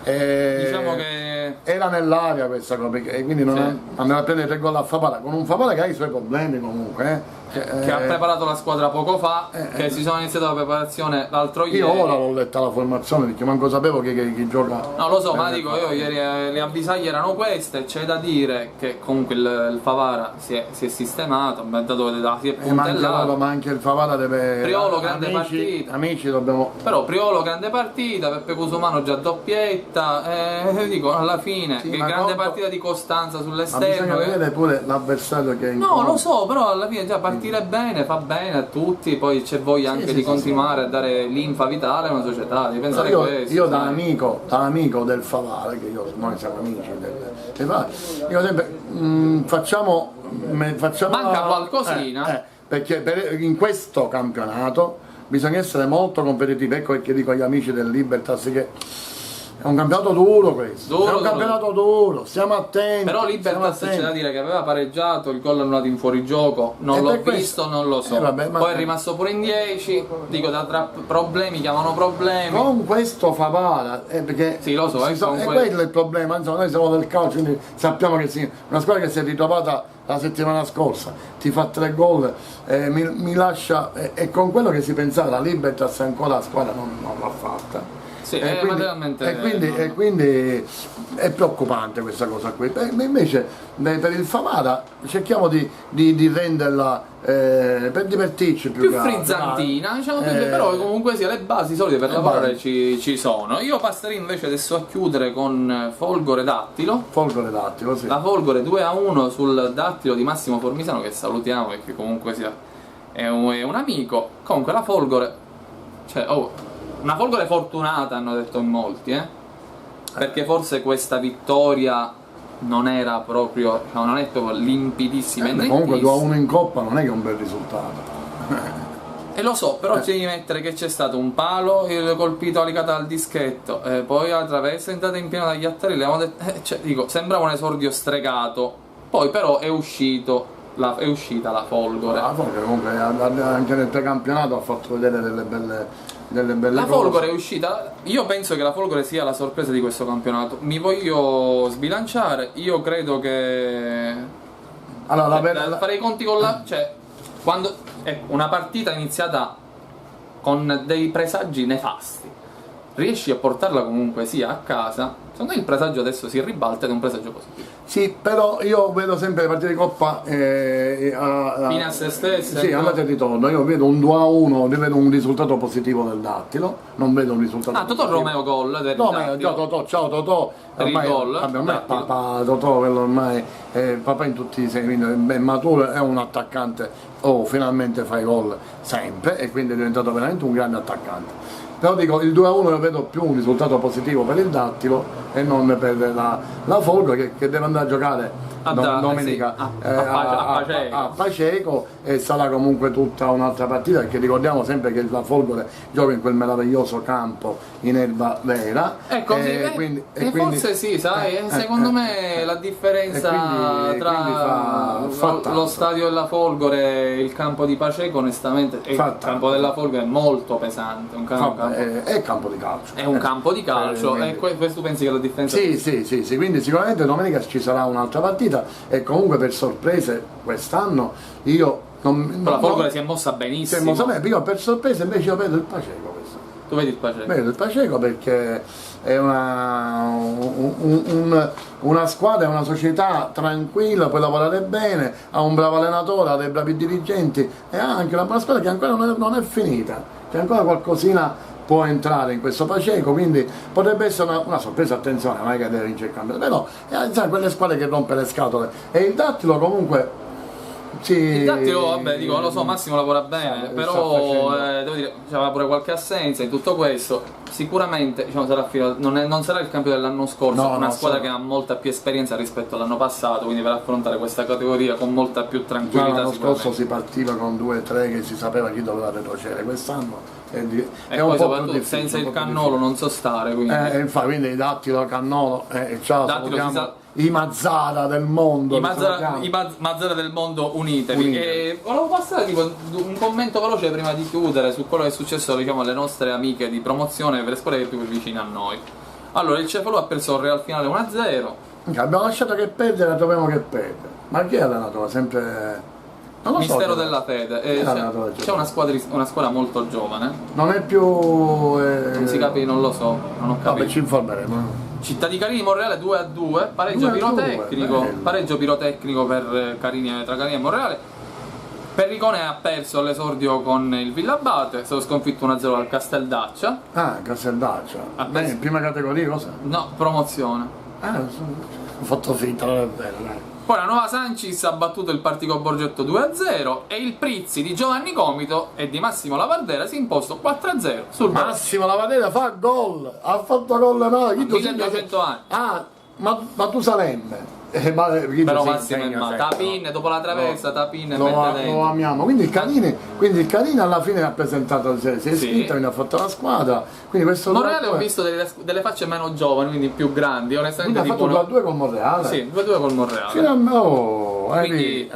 diciamo che era nell'aria questa cosa, e quindi non andava a prendere 3 gol a Favara, con un Favara che ha i suoi problemi comunque, che ha preparato la squadra poco fa, che si sono iniziate la preparazione l'altro ieri. Io ora l'ho letta la formazione perché manco sapevo chi gioca. No, lo so, ma dico io ieri le avvisaglie erano queste, c'è da dire che comunque il Favara si è sistemato, si è puntellato. Ma anche il Favara deve. Priolo grande partita. Amici dobbiamo. Però Priolo grande partita, Peppe Cusumano già doppietta, dico alla fine, che grande partita di costanza sull'esterno. Ma bisogna vedere pure l'avversario che è in lo so, però alla fine già partire bene, fa bene a tutti, poi c'è voglia anche di continuare a dare linfa vitale a una società, devi pensare a questo. Io da amico del Favara, che noi siamo amici dico sempre, facciamo manca qualcosina, perché in questo campionato bisogna essere molto competitivi, ecco perché dico agli amici del Libertas che è un campionato duro questo, è un campionato duro, stiamo attenti. Però Libertas c'è da dire che aveva pareggiato, il gol annullato in fuorigioco, non l'ho visto, non lo so. Poi è rimasto pure in 10, dico tra problemi chiamano problemi. Con questo Favara, perché sì, lo so, è quello il problema, insomma, noi siamo del calcio, quindi sappiamo che una squadra che si è ritrovata la settimana scorsa, ti fa 3 gol, mi lascia, e con quello che si pensava, la Libertas ancora la squadra non l'ha fatta. Sì, e quindi è preoccupante questa cosa qui. Invece per il Favara cerchiamo di renderla per divertirci più frizzantina, diciamo, però comunque sia le basi solide per lavorare ci sono. Io passerei invece adesso a chiudere con Folgore Dattilo. Folgore Dattilo, sì. La Folgore 2-1 sul Dattilo di Massimo Formisano, che salutiamo perché comunque sia è un amico. Comunque la Folgore, cioè, una Folgore fortunata, hanno detto in molti, perché forse questa vittoria non era proprio, non è proprio limpidissima e comunque 2-1 in Coppa non è che è un bel risultato. E lo so, però ci devi mettere che c'è stato un palo colpito alicata al dischetto, poi la traversa è entrata in pieno dagli attarelli, cioè, dico, sembrava un esordio stregato, poi però è uscita la Folgore. La Folgore comunque anche nel precampionato ha fatto vedere delle belle la Folgore è uscita. Io penso che la Folgore sia la sorpresa di questo campionato. Mi voglio sbilanciare. Io credo che farei i conti con cioè, quando una partita iniziata con dei presagi nefasti, riesci a portarla comunque sia a casa, secondo me il presagio adesso si ribalta ed è un presagio positivo. Sì, però io vedo sempre le partite di Coppa fine a se stesse. Sì, andate e ritorno. Io vedo un 2-1, vedo un risultato positivo del Dattilo, non vedo un risultato positivo. Totò Romeo gol del Totò, ciao Totò. Per il gol. Ormai papà Totò, quello ormai papà in tutti i sensi, ben maturo, è un attaccante, finalmente fa i gol sempre e quindi è diventato veramente un grande attaccante. Però dico, il 2-1 lo vedo più un risultato positivo per il Dattilo e non per la Folgore che deve andare a giocare domenica a Paceco e sarà comunque tutta un'altra partita, perché ricordiamo sempre che la Folgore gioca in quel meraviglioso campo in erba vera. Quindi forse sì, sai, secondo me la differenza tra lo stadio della Folgore e il campo di Paceco, onestamente, il campo della Folgore è molto pesante, è campo di calcio. È un campo di calcio, e questo pensi che la differenza? Sì, quindi sicuramente domenica ci sarà un'altra partita e comunque per sorprese quest'anno la Folgore si è mossa benissimo. Io per sorpresa invece io vedo il Paceco quest'anno. Tu vedi il Paceco? Vedo il Paceco perché è una squadra, è una società tranquilla, puoi lavorare bene, ha un bravo allenatore, ha dei bravi dirigenti e ha anche una buona squadra che ancora non è finita, che ancora qualcosina può entrare in questo Paceco, quindi potrebbe essere una sorpresa. Attenzione, non è che deve vincere il campionato, però sai, quelle squadre che rompe le scatole. E il Dattilo comunque il Dattilo, vabbè, dico, lo so, Massimo lavora bene, però devo dire, c'era pure qualche assenza in tutto questo. Sicuramente, diciamo, non sarà il campione dell'anno scorso, una squadra che ha molta più esperienza rispetto all'anno passato, quindi per affrontare questa categoria con molta più tranquillità. L'anno scorso si partiva con 2-3 che si sapeva chi doveva retrocedere, quest'anno è un po' più difficile, senza il Cannolo non so stare, quindi quindi Dattilo, Cannolo, ciao, Dattilo, i Mazzara del mondo, i Mazzara del mondo, unitevi. E volevo passare tipo un commento veloce prima di chiudere su quello che è successo, diciamo, alle nostre amiche di promozione per le squadre più vicine a noi. Allora, il Cefalù ha perso il Real finale 1-0. Abbiamo lasciato che perdere, troviamo che perde. Ma chi è allenato? Sempre non lo mistero so, della fede. C'è una squadra molto giovane. Non è più non si capisce, non lo so, non ho capito. Vabbè, ci informeremo. Città di Carini Monreale 2-2, pareggio pirotecnico per tra Carini e Monreale. Perricone ha perso all'esordio con il Villabate, è stato sconfitto 1-0 al Casteldaccia. Casteldaccia. Prima categoria cosa? No, promozione. Ho fatto finta, non è vero, dai. Poi la Nuova Sancis ha battuto il Partico Borgetto 2-0 e il Prizzi di Giovanni Comito e di Massimo Lavardera si è imposto 4-0 sul Massimo Lavardera fa gol, ha fatto gol 1200 anni. Ma tu Salemme. Però Massimo è Tapin, dopo la traversa, Tapin lo amiamo. Quindi il Canini alla fine ha presentato, si è iscritto, quindi ha fatto la squadra. Quindi questo Monreale ho visto delle facce meno giovani, quindi più grandi, onestamente. Quindi ha fatto 2-2 con Monreale. Sì, 2-2 con Monreale. Quindi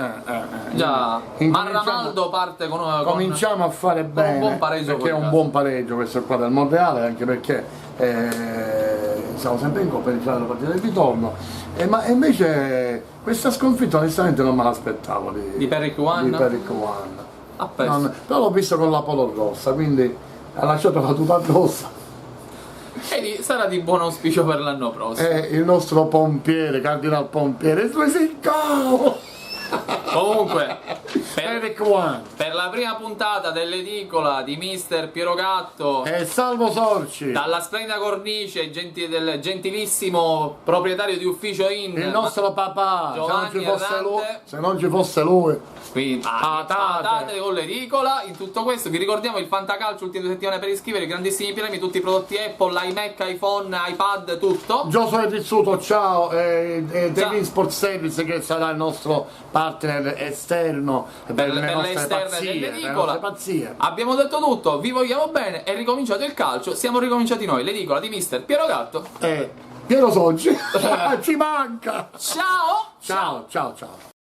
già Marramaldo parte cominciamo a fare bene, un buon pareggio, perché è un buon pareggio questo qua del Monreale, anche perché siamo sempre in Coppa, iniziare la partita del ritorno. Ma invece questa sconfitta onestamente non me l'aspettavo di Peric One. Però l'ho visto con la polo rossa, quindi ha lasciato la tuta rossa. e sarà di buon auspicio per l'anno prossimo. Il nostro pompiere, Cardinal Pompiere, dove sei cavo? Comunque, per la prima puntata dell'edicola di Mister Piero Gatto e Salvo Sorci, dalla splendida cornice del gentilissimo proprietario di ufficio in il nostro papà, se non ci fosse lui, quindi patate con l'edicola. In tutto questo vi ricordiamo il Fantacalcio ultime 2 settimane per iscrivervi, grandissimi premi, tutti i prodotti Apple, iMac, iPhone, iPad, tutto. Giosuè Rizzuto, ciao, Devin Sport Service che sarà il nostro partner esterno per le nostre pazzie. Abbiamo detto tutto, vi vogliamo bene, è ricominciato il calcio, siamo ricominciati noi, l'edicola di Mister Piero Gatto Piero Soggi ci manca. Ciao ciao ciao ciao.